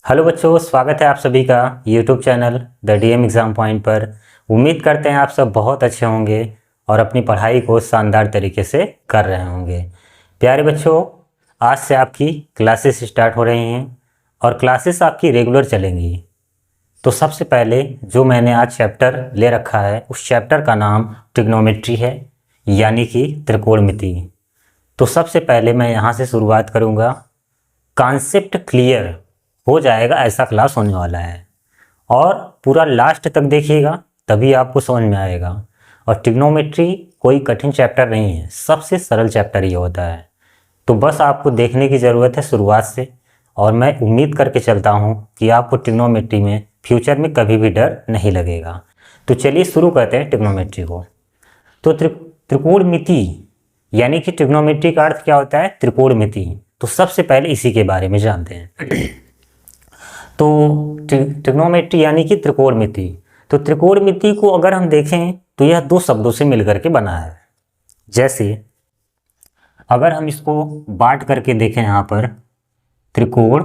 Hello बच्चों, स्वागत है आप सभी का YouTube channel the DM exam point पर। उम्मीद करते हैं आप सब बहुत अच्छे होंगे और अपनी पढ़ाई को शानदार तरीके से कर रहे होंगे। प्यारे बच्चों, आज से आपकी क्लासेस स्टार्ट हो रही हैं और क्लासेस आपकी रेगुलर चलेंगी। तो सबसे पहले जो मैंने आज चैप्टर ले रखा है उस चैप्टर का नाम ट्रिग्नोमेट्री है, यानी कि त्रिकोणमिति। तो सबसे पहले मैं यहाँ से शुरुआत करूँगा। कॉन्सेप्ट क्लियर हो जाएगा ऐसा क्लास होने वाला है और पूरा लास्ट तक देखिएगा, तभी आपको समझ में आएगा। और ट्रिग्नोमेट्री कोई कठिन चैप्टर नहीं है, सबसे सरल चैप्टर ये होता है। तो बस आपको देखने की ज़रूरत है शुरुआत से, और मैं उम्मीद करके चलता हूँ कि आपको ट्रिग्नोमेट्री में फ्यूचर में कभी भी डर नहीं लगेगा। तो चलिए शुरू करते हैं ट्रिग्नोमेट्री को। तो त्रिकोणमिति यानी कि ट्रिग्नोमेट्री का अर्थ क्या होता है? त्रिकोणमिति। तो सबसे पहले इसी के बारे में जानते हैं। तो ट्रिग्नोमेट्री यानी कि त्रिकोणमिति। तो त्रिकोणमिति को अगर हम देखें तो यह दो शब्दों से मिलकर के बना है। जैसे अगर हम इसको बांट करके देखें, यहाँ पर त्रिकोण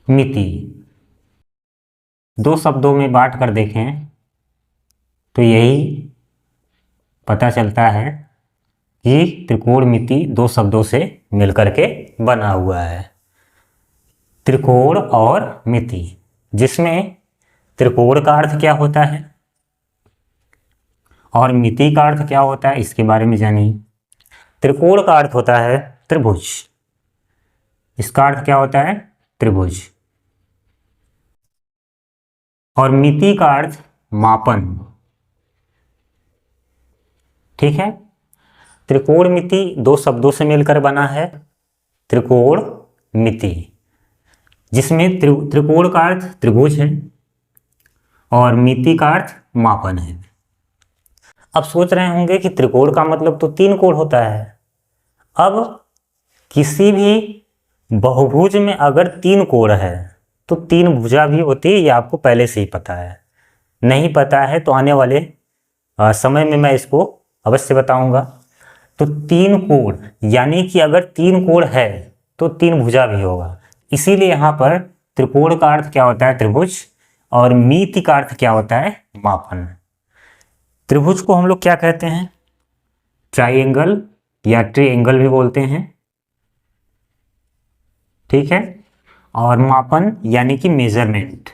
मिति दो शब्दों में बांट कर देखें तो यही पता चलता है कि त्रिकोणमिति दो शब्दों से मिलकर के बना हुआ है, त्रिकोण और मिति। जिसमें त्रिकोण का अर्थ क्या होता है और मिति का अर्थ क्या होता है, इसके बारे में जानिए। त्रिकोण का अर्थ होता है त्रिभुज। इसका अर्थ क्या होता है? त्रिभुज। और मिति का अर्थ मापन। ठीक है। त्रिकोणमिति दो शब्दों से मिलकर बना है, त्रिकोण मिति, जिसमें त्रिकोण का अर्थ त्रिभुज है और मिति का अर्थ मापन है। अब सोच रहे होंगे कि त्रिकोण का मतलब तो तीन कोण होता है। अब किसी भी बहुभुज में अगर तीन कोण है तो तीन भुजा भी होती है, ये आपको पहले से ही पता है। नहीं पता है तो आने वाले समय में मैं इसको अवश्य बताऊंगा। तो तीन कोण यानी कि अगर तीन कोण है तो तीन भुजा भी होगा। इसीलिए यहाँ पर त्रिकोण का अर्थ क्या होता है? त्रिभुज। और मिति का अर्थ क्या होता है? मापन। त्रिभुज को हम लोग क्या कहते हैं? ट्राइंगल या ट्रायंगल भी बोलते हैं। ठीक है। और मापन यानी कि मेजरमेंट।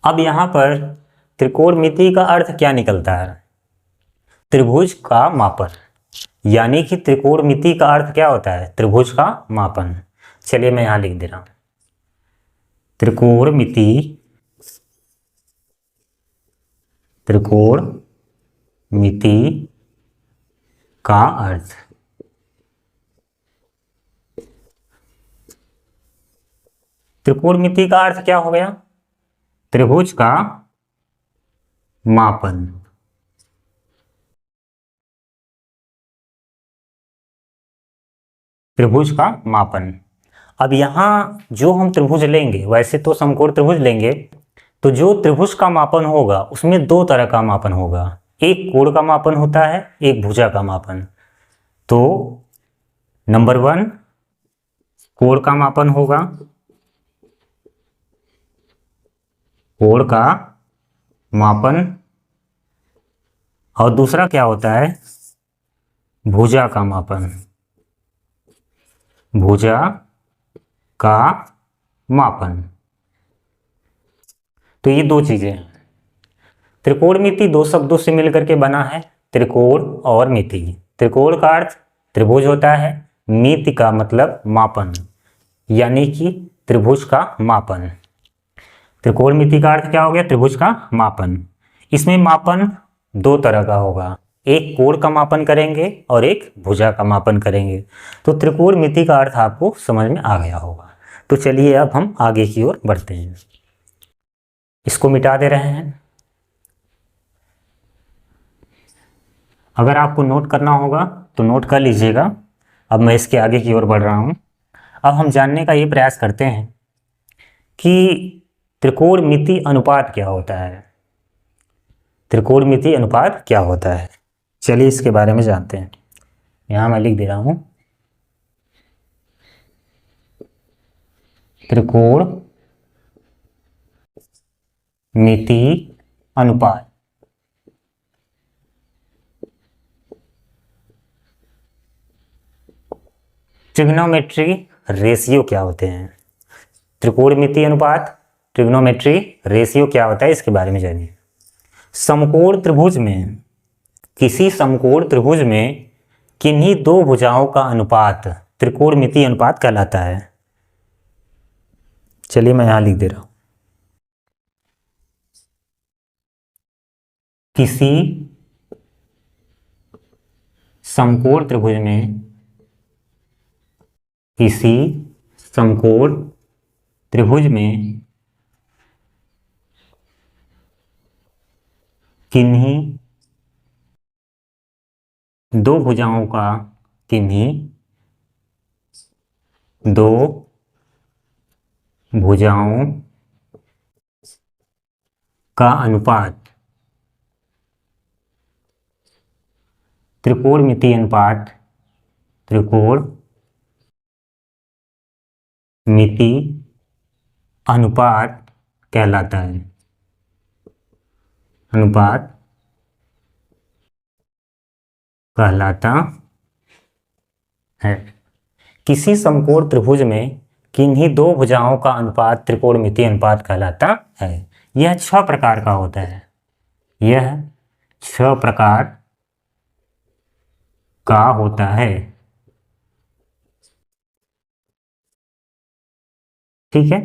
अब यहाँ पर त्रिकोणमिति का अर्थ क्या निकलता है? त्रिभुज का मापन। यानी कि त्रिकोणमिति का अर्थ क्या होता है? त्रिभुज का मापन। चलिए मैं यहां लिख दे रहा हूं, त्रिकोणमिति, त्रिकोणमिति का अर्थ। त्रिकोणमिति का अर्थ क्या हो गया? त्रिभुज का मापन। त्रिभुज का मापन। अब यहाँ जो हम त्रिभुज लेंगे, वैसे तो समकोण त्रिभुज लेंगे, तो जो त्रिभुज का मापन होगा उसमें दो तरह का मापन होगा। एक कोण का मापन होता है, एक भुजा का मापन। तो नंबर 1 कोण का मापन होगा, कोण का मापन। और दूसरा क्या होता है? भुजा का मापन। भुजा का मापन। तो ये दो चीजें हैं। त्रिकोणमिति दो शब्दों से मिलकर के बना है, त्रिकोण और मिति। त्रिकोण का अर्थ त्रिभुज होता है, मिति का मतलब मापन, यानी कि त्रिभुज का मापन। त्रिकोणमिति का अर्थ क्या हो गया? त्रिभुज का मापन। इसमें मापन दो तरह का होगा, एक कोण का मापन करेंगे और एक भुजा का मापन करेंगे। तो त्रिकोणमिति का अर्थ आपको समझ में आ गया होगा। तो चलिए अब हम आगे की ओर बढ़ते हैं। इसको मिटा दे रहे हैं। अगर आपको नोट करना होगा तो नोट कर लीजिएगा। अब मैं इसके आगे की ओर बढ़ रहा हूं। अब हम जानने का ये प्रयास करते हैं कि त्रिकोणमिति अनुपात क्या होता है। त्रिकोणमिति अनुपात क्या होता है? चलिए इसके बारे में जानते हैं। यहाँ मैं लिख दे रहा हूँ त्रिकोण मिति अनुपात। ट्रिग्नोमेट्री रेशियो क्या होते हैं? त्रिकोणमितीय अनुपात, ट्रिग्नोमेट्री रेशियो क्या होता है, इसके बारे में जानिए। समकोण त्रिभुज में, किसी समकोण त्रिभुज में किन्हीं दो भुजाओं का अनुपात त्रिकोणमितीय अनुपात कहलाता है। चलिए मैं यहां लिख दे रहा हूं, किसी समकोण त्रिभुज में, किसी समकोण त्रिभुज में किन्हीं दो भुजाओं का, किन्हीं दो भुजाओं का अनुपात त्रिकोणमितीय अनुपात, त्रिकोणमिति अनुपात कहलाता है। अनुपात कहलाता है। किसी समकोण त्रिभुज में किन्हीं दो भुजाओं का अनुपात त्रिकोणमितीय अनुपात कहलाता है। यह 6 प्रकार का होता है। यह 6 प्रकार का होता है। ठीक है,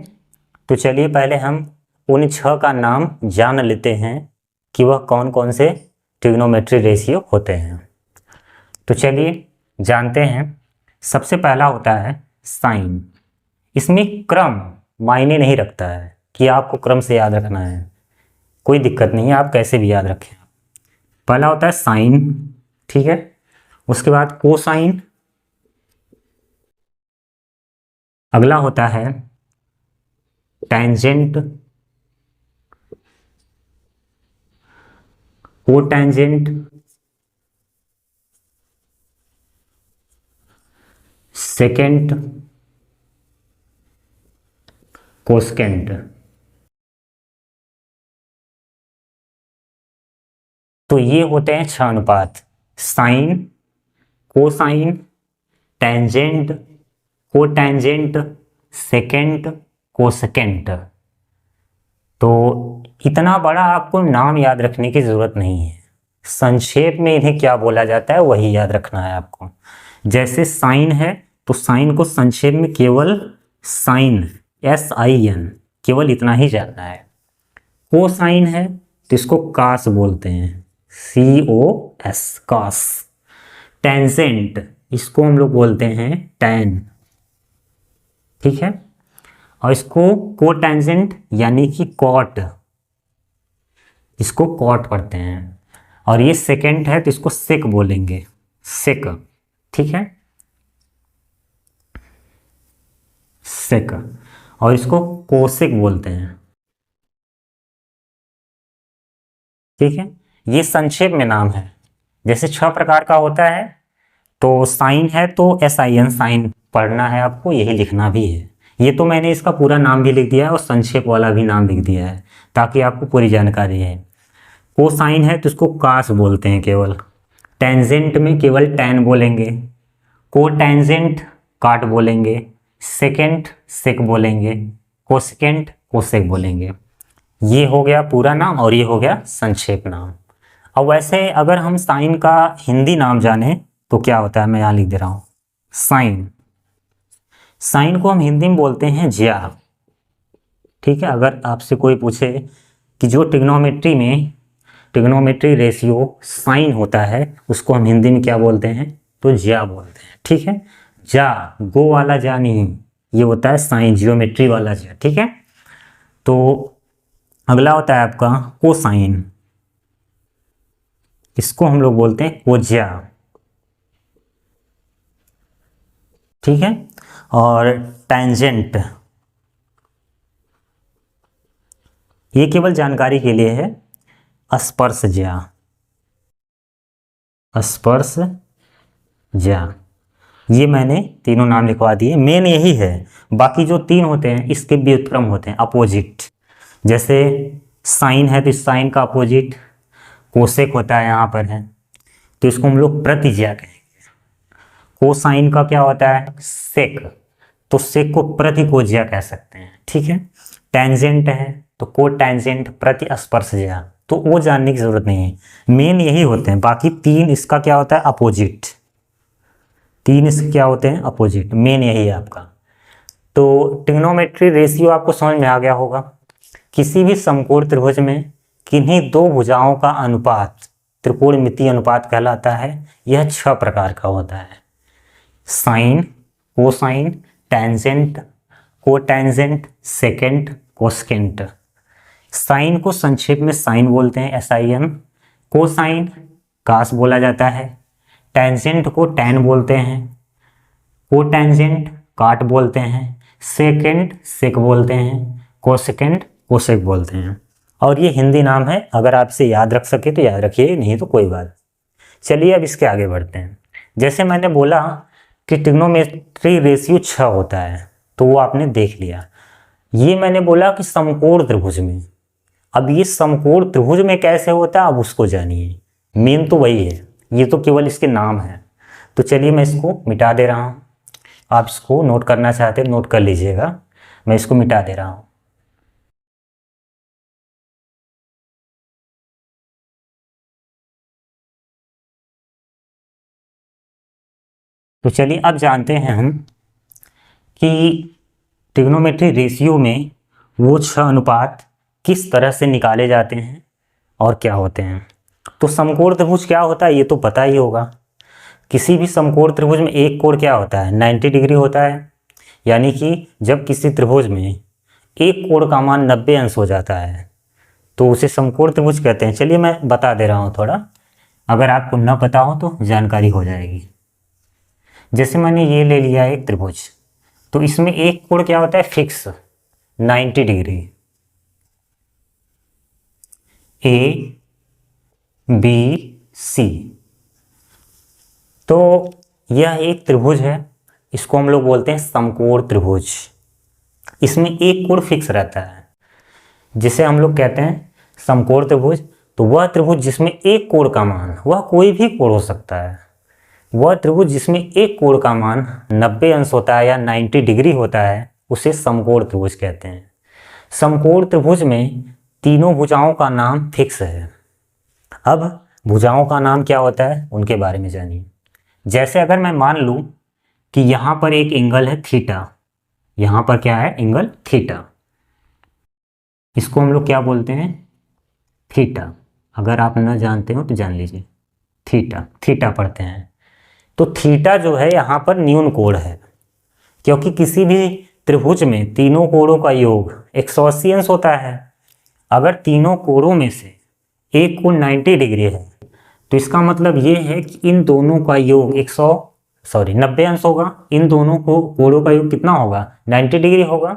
तो चलिए पहले हम उन 6 का नाम जान लेते हैं कि वह कौन कौन से ट्रिग्नोमेट्री रेशियो होते हैं। तो चलिए जानते हैं। सबसे पहला होता है साइन। इसमें क्रम मायने नहीं रखता है कि आपको क्रम से याद रखना है, कोई दिक्कत नहीं है, आप कैसे भी याद रखें। पहला होता है साइन, ठीक है। उसके बाद कोसाइन, अगला होता है टेंजेंट, कोटेंजेंट, सेकेंट, कोसेकेंट। तो ये होते हैं 6 अनुपात: sine, cosine, tangent, cotangent, secant, cosecant. तो इतना बड़ा आपको नाम याद रखने की जरूरत नहीं है, संक्षेप में इन्हें क्या बोला जाता है वही याद रखना है आपको। जैसे साइन है तो साइन को संक्षेप में केवल साइन, SIN, केवल इतना ही जानना है। कोसाइन है तो इसको कास बोलते हैं, COS, कास। टेंजेंट, इसको हम लोग बोलते हैं टैन, ठीक है। और इसको कोटेंजेंट यानी कि कॉट, इसको कॉट पढ़ते हैं। और ये सेकेंड है तो इसको सेक बोलेंगे, सेक, ठीक है, सेक। और इसको कोसेक बोलते हैं, ठीक है। ये संक्षेप में नाम है। जैसे 6 प्रकार का होता है, तो साइन है तो SIN, साइन पढ़ना है आपको, यही लिखना भी है। ये तो मैंने इसका पूरा नाम भी लिख दिया है और संक्षेप वाला भी नाम लिख दिया है ताकि आपको पूरी जानकारी है। कोसाइन है तो इसको कास बोलते हैं केवल। टेंजेंट में केवल टैन बोलेंगे। कोटेंजेंट काट बोलेंगे। सेकेंट सेक बोलेंगे। कोसेकेंट कोसेक बोलेंगे। ये हो गया पूरा नाम और ये हो गया संक्षेप नाम। अब वैसे अगर हम साइन का हिंदी नाम जाने तो क्या होता है, मैं यहाँ लिख दे रहा हूँ साइन। साइन को हम हिंदी में बोलते हैं ज्या, ठीक है। अगर आपसे कोई पूछे कि जो ट्रिग्नोमेट्री में ट्रिग्नोमेट्री रेशियो साइन होता है उसको हम हिंदी में क्या बोलते हैं, तो ज्या बोलते हैं, ठीक है। जा, गो वाला जा नहीं, ये होता है साइन, जियोमेट्री वाला जा, ठीक है। तो अगला होता है आपका कोसाइन, इसको हम लोग बोलते हैं कोज्या, ठीक है। और टेंजेंट, ये केवल जानकारी के लिए है, स्पर्शज्या, स्पर्श ज्या, ये मैंने तीनों नाम लिखवा दिए। मेन यही है, बाकी जो तीन होते हैं इसके व्युत्क्रम होते हैं, अपोजिट। जैसे साइन है तो इस साइन का अपोजिट कोसेक होता है, यहाँ पर है तो इसको हम लोग प्रतिज्या कहेंगे। कोसाइन का क्या होता है, सेक, तो सेक को प्रतिकोज्या कह सकते हैं, ठीक है। टेंजेंट है तो को टेंजेंट, प्रतिस्पर्शज्या, तो वो जानने की जरूरत नहीं है, मेन यही होते हैं। बाकी तीन इसका क्या होता है, अपोजिट, तीन इसके क्या होते हैं, अपोजिट, मेन यही है आपका। तो ट्रिग्नोमेट्री रेशियो आपको समझ में आ गया होगा। किसी भी समकोण त्रिभुज में किन्हीं दो भुजाओं का अनुपात त्रिकोणमितीय अनुपात कहलाता है। यह 6 प्रकार का होता है, sine, cosine, tangent, cotangent, secant, cosecant. Sine को संक्षेप में साइन बोलते हैं, SIN। कोसाइन कास बोला जाता है। टेंजेंट को टैन बोलते हैं। कोटेंजेंट काट बोलते हैं। सेकेंट सेक बोलते हैं। कोसेकेंट कोसेक बोलते हैं। और ये हिंदी नाम है, अगर आप इसे याद रख सके तो याद रखिए, नहीं तो कोई बात। चलिए अब इसके आगे बढ़ते हैं। जैसे मैंने बोला कि ट्रिग्नोमेट्री रेशियो 6 होता है, तो वो आपने देख लिया। ये मैंने बोला कि समकोण त्रिभुज में, अब ये समकोण त्रिभुज में कैसे होता है अब उसको जानिए। मेन तो वही है, ये तो केवल इसके नाम है। तो चलिए मैं इसको मिटा दे रहा हूँ, आप इसको नोट करना चाहते हैं नोट कर लीजिएगा, मैं इसको मिटा दे रहा हूँ। तो चलिए अब जानते हैं हम कि ट्रिग्नोमेट्री रेशियो में वो 6 अनुपात किस तरह से निकाले जाते हैं और क्या होते हैं। तो समकोण त्रिभुज क्या होता है ये तो पता ही होगा। किसी भी समकोण त्रिभुज में एक कोण क्या होता है, 90 डिग्री होता है। यानी कि जब किसी त्रिभुज में एक कोण का मान 90 अंश हो जाता है तो उसे समकोण त्रिभुज कहते हैं। चलिए मैं बता दे रहा हूँ थोड़ा, अगर आपको न पता हो तो जानकारी हो जाएगी। जैसे मैंने ये ले लिया एक त्रिभुज, तो इसमें एक कोण क्या होता है, फिक्स 90 डिग्री, ABC। तो यह एक त्रिभुज है, इसको हम लोग बोलते हैं समकोण त्रिभुज। इसमें एक कोण फिक्स रहता है, जिसे हम लोग कहते हैं समकोण त्रिभुज। तो वह त्रिभुज जिसमें एक कोण का मान, वह कोई भी कोण हो सकता है, वह त्रिभुज जिसमें एक कोण का मान 90 अंश होता है या 90 डिग्री होता है उसे समकोण त्रिभुज कहते हैं। समकोण त्रिभुज में तीनों भुजाओं का नाम फिक्स है। अब भुजाओं का नाम क्या होता है उनके बारे में जानिए। जैसे अगर मैं मान लूं कि यहाँ पर एक एंगल है थीटा, यहाँ पर क्या है, एंगल थीटा, इसको हम लोग क्या बोलते हैं, थीटा। अगर आप न जानते हो तो जान लीजिए, थीटा, थीटा पढ़ते हैं। तो थीटा जो है यहाँ पर न्यून कोण है, क्योंकि किसी भी त्रिभुज में तीनों कोणों का योग 180 अंश होता है। अगर तीनों कोणों में से एक कोण 90 डिग्री है तो इसका मतलब ये है कि इन दोनों का योग 90 अंश होगा। इन दोनों को कोणों का योग कितना होगा, 90 डिग्री होगा।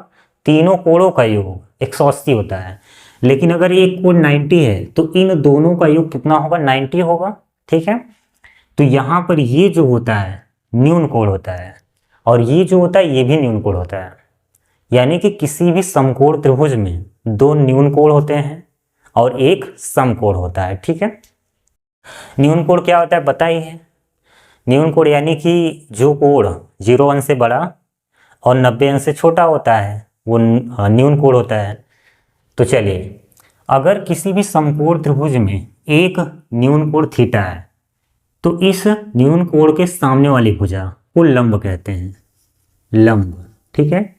तीनों कोणों का योग 180 होता है, लेकिन अगर एक कोण 90 है तो इन दोनों का योग कितना होगा, 90 होगा, ठीक है। तो यहाँ पर ये जो होता है न्यून कोण होता है, और ये जो होता है ये भी न्यून कोण होता है। यानी कि किसी भी समकोण त्रिभुज में 2 न्यून कोण होते हैं और एक समकोण होता है, ठीक है। न्यून कोण क्या होता है पता ही है। न्यून कोण यानी कि जो कोण 0 अंश से बड़ा और 90 अंश से छोटा होता है वो न्यून कोण होता है। तो चलिए, अगर किसी भी समकोण त्रिभुज में एक न्यून कोण थीटा है तो इस न्यून कोण के सामने वाली भुजा को लंब कहते हैं, लंब, ठीक है।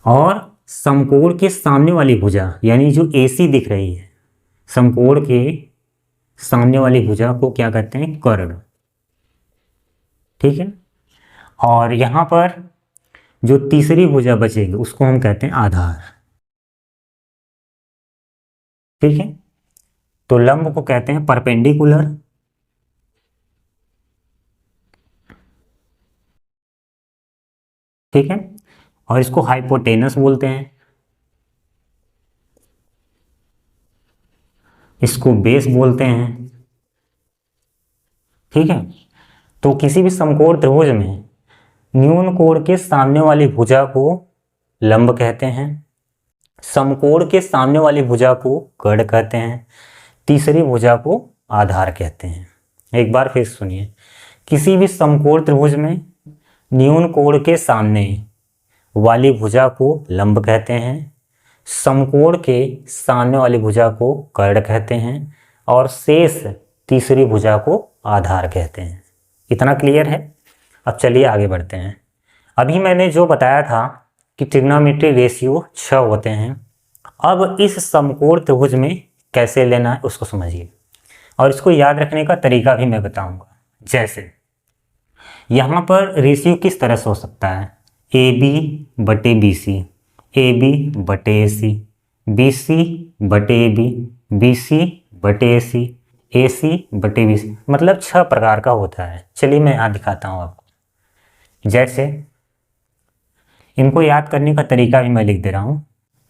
और समकोण के सामने वाली भुजा यानी जो AC दिख रही है, समकोण के सामने वाली भुजा को क्या कहते हैं, कर्ण, ठीक है। और यहाँ पर जो तीसरी भुजा बचेगी उसको हम कहते हैं आधार, ठीक है। तो लंब को कहते हैं परपेंडिकुलर, ठीक है। और इसको हाइपोटेनस बोलते हैं, इसको बेस बोलते हैं, ठीक है। तो किसी भी समकोण त्रिभुज में न्यून कोण के सामने वाली भुजा को लंब कहते हैं, समकोण के सामने वाली भुजा को कर्ण कहते हैं, तीसरी भुजा को आधार कहते हैं। एक बार फिर सुनिए, किसी भी समकोण त्रिभुज में न्यून कोण के सामने वाली भुजा को लंब कहते हैं, समकोण के सामने वाली भुजा को कर्ण कहते हैं और शेष तीसरी भुजा को आधार कहते हैं। इतना क्लियर है। अब चलिए आगे बढ़ते हैं। अभी मैंने जो बताया था कि ट्रिग्नोमेट्री रेशियो 6 होते हैं, अब इस समकोण त्रिभुज में कैसे लेना है उसको समझिए और इसको याद रखने का तरीका भी मैं बताऊंगा। जैसे यहाँ पर रेशियो किस तरह से हो सकता है, ए बी बटे बी सी, ए बी बटे ए सी बटे ए बी सी बटे ए सी बटे बी सी, मतलब 6 प्रकार का होता है। चलिए मैं यहाँ दिखाता हूँ आपको। जैसे इनको याद करने का तरीका भी मैं लिख दे रहा हूँ।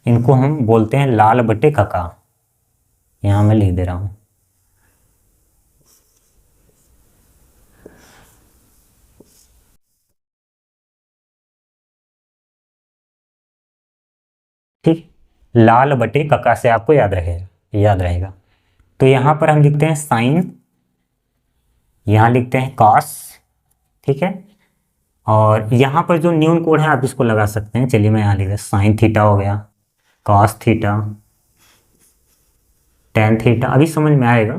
इनको हम बोलते हैं लाल बटे कका, यहाँ मैं लिख दे रहा हूँ। ठीक, लाल बटे कका से आपको याद रहेगा। तो यहाँ पर हम लिखते हैं साइन, यहाँ लिखते हैं कॉस, ठीक है। और यहाँ पर जो न्यून कोण है आप इसको लगा सकते हैं। चलिए मैं यहाँ लिख रहा हूँ, साइन थीटा हो गया, कॉस थीटा, टेन थीटा, अभी समझ में आएगा।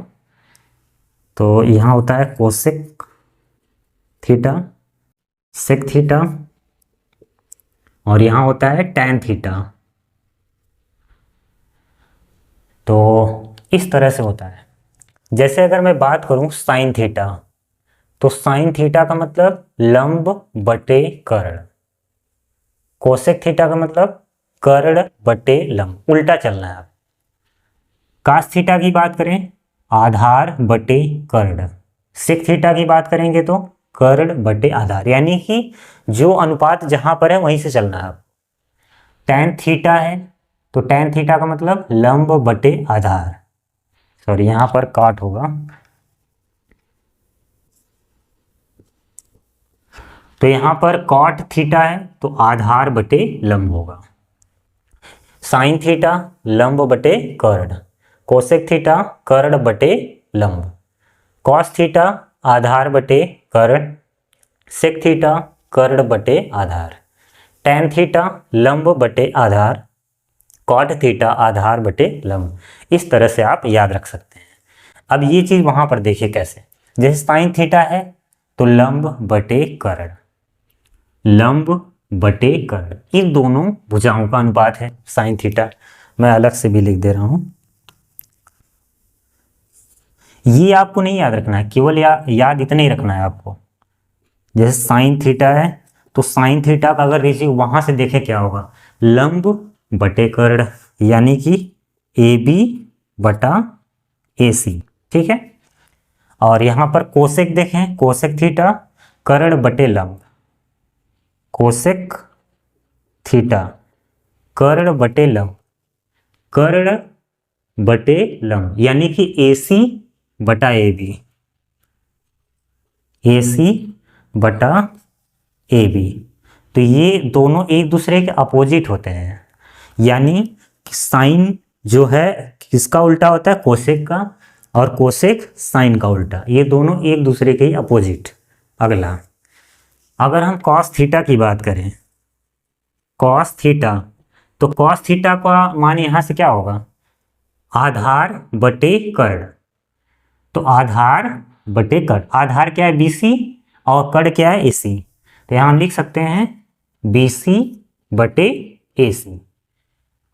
तो यहाँ होता है कोसेक थीटा, सेक थीटा, और यहाँ होता है टेन थीटा। तो इस तरह से होता है। जैसे अगर मैं बात करूं साइन थीटा, तो साइन थीटा का मतलब लंब बटे कर्ण, कोसेक थीटा का मतलब कर्ण बटे लंब, उल्टा चलना है। आप कास थीटा की बात करें आधार बटे कर्ण, सेक थीटा की बात करेंगे तो कर्ण बटे आधार, यानी कि जो अनुपात जहां पर है वहीं से चलना है। टेन थीटा है तो टेन थीटा का मतलब लंब बटे आधार, सॉरी यहाँ पर काट होगा, तो यहाँ पर कॉट थीटा है तो आधार बटे लंब होगा। साइन थीटा लंब बटे कर्ण, कोसेक थीटा कर्ण बटे लंब, कॉस थीटा आधार बटे कर्ण, सेक थीटा कर्ण बटे आधार, टेन थीटा लंब बटे आधार, कॉट थीटा आधार बटे लंब। इस तरह से आप याद रख सकते हैं। अब ये चीज़ वहाँ पर देखिए कैसे, जैसे साइन थीटा है तो लंब बटे कर्ण, लंब बटे कर्ण, इन दोनों भुजाओं का अनुपात है साइन थीटा। मैं अलग से भी लिख दे रहा हूँ। ये आपको नहीं याद रखना है, केवल याद इतना ही रखना है आपको। जैसे साइन थीटा है तो साइन थीटा का अगर रेशियो वहाँ से देखें क्या होगा, लंब बटे कर्ण, यानी कि ए बी बटा ए सी, ठीक है। और यहाँ पर कोसेक देखें, कोसेक थीटा कर्ण बटे लंब, कोसेक थीटा कर्ण बटे लंब, कर्ण बटे लंब, यानी कि ए सी बटा ए बी, ए सी बटा ए बी। तो ये दोनों एक दूसरे के अपोजिट होते हैं, यानी साइन जो है किसका उल्टा होता है, कोसेक का, और कोसेक साइन का उल्टा, ये दोनों एक दूसरे के ही अपोजिट। अगला अगर हम कॉस थीटा की बात करें, कॉस थीटा, तो कॉस थीटा का मान यहाँ से क्या होगा, आधार बटे कर्ण, तो आधार बटे कर्ण, आधार क्या है BC और कर्ण क्या है AC, तो यहाँ हम लिख सकते हैं BC बटे AC।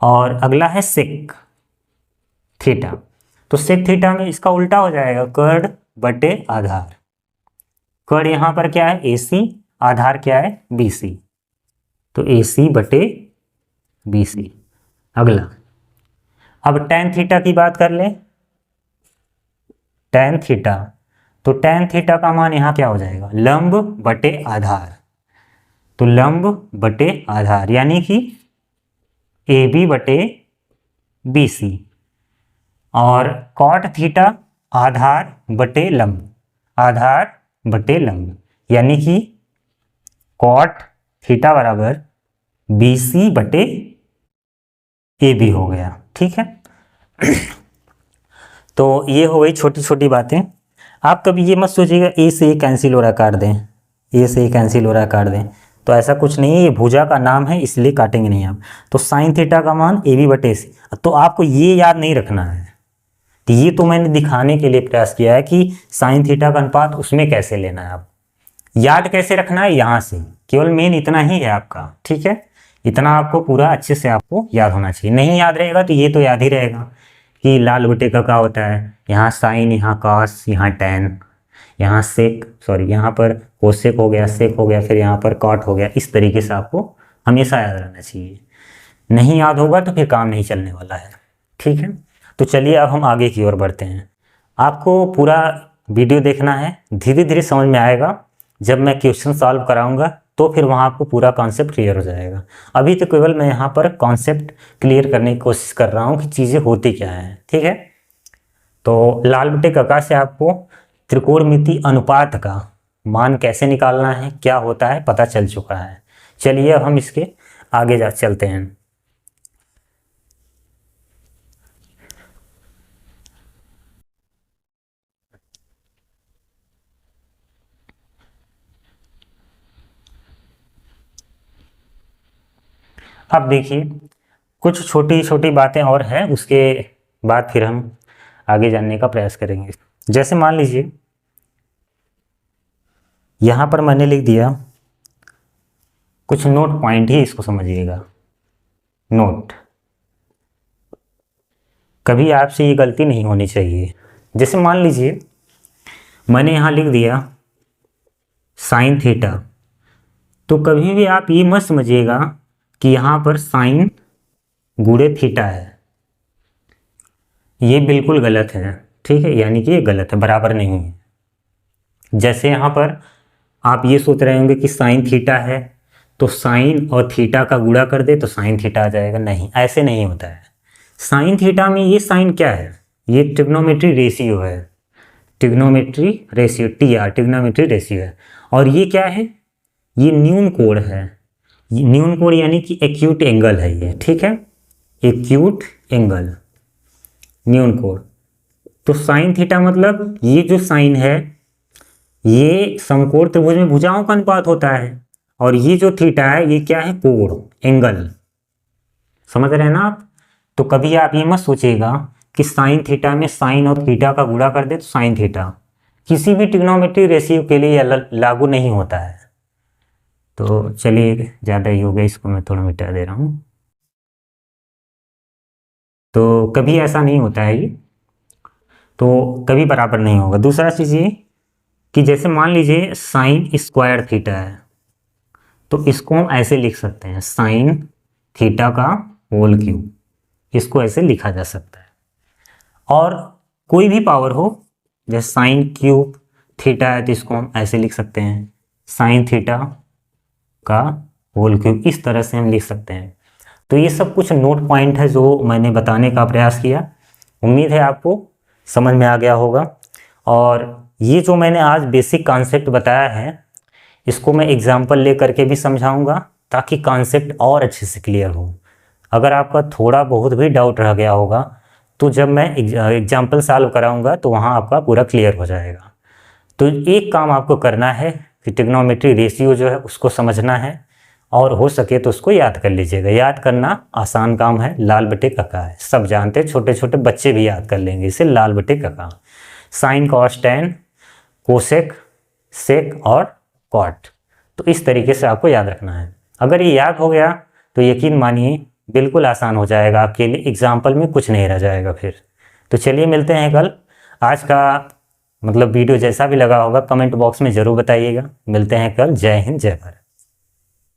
और अगला है सेक थीटा, तो सेक थीटा में इसका उल्टा हो जाएगा, कर्ण बटे आधार, कर्ण यहाँ पर क्या है AC, आधार क्या है BC, तो AC बटे BC। अगला अब टेन थीटा की बात कर लें, टेन थीटा, तो टेन थीटा का मान यहाँ क्या हो जाएगा, लंब बटे आधार, तो लंब बटे आधार, यानी कि AB बटे BC। और कॉट थीटा आधार बटे लंब, आधार बटे लंब, यानी कि कॉट थीटा बराबर BC बटे AB हो गया। ठीक है, तो ये हो गई छोटी छोटी बातें। आप कभी ये मत सोचिएगा A से A कैंसिल हो रहा है काट दें, A से A कैंसिल हो रहा है काट दें, तो ऐसा कुछ नहीं है, ये भुजा का नाम है इसलिए काटेंगे नहीं आप। तो साइन थीटा का मान AB बटे AC, तो आपको ये याद नहीं रखना है। तो ये तो मैंने दिखाने के लिए प्रयास किया है कि साइन थीटा का अनुपात उसमें कैसे लेना है, आप याद कैसे रखना है यहाँ से, केवल मेन इतना ही है आपका। ठीक है, इतना आपको पूरा अच्छे से आपको याद होना चाहिए। नहीं याद रहेगा तो ये तो याद ही रहेगा कि लाल बटे का क्या होता है, यहाँ साइन, यहाँ कॉस, यहाँ टैन, यहाँ सेक, सॉरी यहाँ पर कोसेक हो गया, सेक हो गया, फिर यहाँ पर कॉट हो गया। इस तरीके से आपको हमेशा याद रहना चाहिए। नहीं याद होगा तो फिर काम नहीं चलने वाला है। ठीक है, तो चलिए अब हम आगे की ओर बढ़ते हैं। आपको पूरा वीडियो देखना है, धीरे धीरे समझ में आएगा। जब मैं क्वेश्चन सॉल्व कराऊंगा तो फिर वहाँ आपको पूरा कॉन्सेप्ट क्लियर हो जाएगा। अभी तो केवल मैं यहाँ पर कॉन्सेप्ट क्लियर करने की कोशिश कर रहा हूँ कि चीज़ें होती क्या हैं। ठीक है, तो लाल बटे कका से आपको त्रिकोणमिति अनुपात का मान कैसे निकालना है, क्या होता है, पता चल चुका है। चलिए अब हम इसके आगे चलते हैं। अब देखिए कुछ छोटी छोटी बातें और हैं, उसके बाद फिर हम आगे जानने का प्रयास करेंगे। जैसे मान लीजिए यहाँ पर मैंने लिख दिया कुछ नोट पॉइंट ही, इसको समझिएगा। नोट, कभी आपसे ये गलती नहीं होनी चाहिए। जैसे मान लीजिए मैंने यहाँ लिख दिया साइन थीटा, तो कभी भी आप ये मत समझिएगा कि यहाँ पर साइन गुणे थीटा है, ये बिल्कुल गलत है। ठीक है, यानी कि ये गलत है, बराबर नहीं है। जैसे यहाँ पर आप ये सोच रहे होंगे कि साइन थीटा है तो साइन और थीटा का गुणा कर दे तो साइन थीटा आ जाएगा, नहीं, ऐसे नहीं होता है। साइन थीटा में ये साइन क्या है, ये ट्रिग्नोमेट्री रेशियो है, trigonometry ratio, TR trigonometry ratio है। और ये क्या है, ये न्यून कोण है, न्यून कोण यानी कि एक्यूट एंगल है ये। ठीक है, एक्यूट एंगल, न्यून कोण। तो साइन थीटा मतलब ये जो साइन है ये समकोण त्रिभुज में भुजाओं का अनुपात होता है, और ये जो थीटा है ये क्या है, कोण, एंगल। समझ रहे हैं ना आप। तो कभी आप ये मत सोचिएगा कि साइन थीटा में साइन और थीटा का गुणा कर दे तो साइन थीटा, किसी भी ट्रिग्नोमेट्री रेशियो के लिए लागू नहीं होता है। तो चलिए ज़्यादा ही हो गया, इसको मैं थोड़ा मिटा दे रहा हूँ। तो कभी ऐसा नहीं होता है ये, तो कभी बराबर नहीं होगा। दूसरा चीज़ ये कि जैसे मान लीजिए साइन स्क्वायर थीटा है, तो इसको हम ऐसे लिख सकते हैं, साइन थीटा का होल क्यूब, इसको ऐसे लिखा जा सकता है। और कोई भी पावर हो, जैसे साइन क्यूब थीटा है तो इसको हम ऐसे लिख सकते हैं, साइन थीटा का होल क्यूब, इस तरह से हम लिख सकते हैं। तो ये सब कुछ नोट पॉइंट है जो मैंने बताने का प्रयास किया। उम्मीद है आपको समझ में आ गया होगा। और ये जो मैंने आज बेसिक कॉन्सेप्ट बताया है इसको मैं एग्जाम्पल ले करके भी समझाऊंगा ताकि कॉन्सेप्ट और अच्छे से क्लियर हो। अगर आपका थोड़ा बहुत भी डाउट रह गया होगा तो जब मैं एग्जाम्पल सॉल्व कराऊंगा तो वहाँ आपका पूरा क्लियर हो जाएगा। तो एक काम आपको करना है कि ट्रिग्नोमेट्री रेशियो जो है उसको समझना है, और हो सके तो उसको याद कर लीजिएगा। याद करना आसान काम है, लाल बटे कका है, सब जानते हैं, छोटे छोटे बच्चे भी याद कर लेंगे इसे, लाल बटे कका। Sine cos tan cosec sec और कॉट, तो इस तरीके से आपको याद रखना है। अगर ये याद हो गया तो यकीन मानिए बिल्कुल आसान हो जाएगा आपके लिए, एग्जाम्पल में कुछ नहीं रह जाएगा फिर। तो चलिए मिलते हैं कल। आज का मतलब वीडियो जैसा भी लगा होगा कमेंट बॉक्स में ज़रूर बताइएगा। मिलते हैं कल। जय हिंद, जय भारत।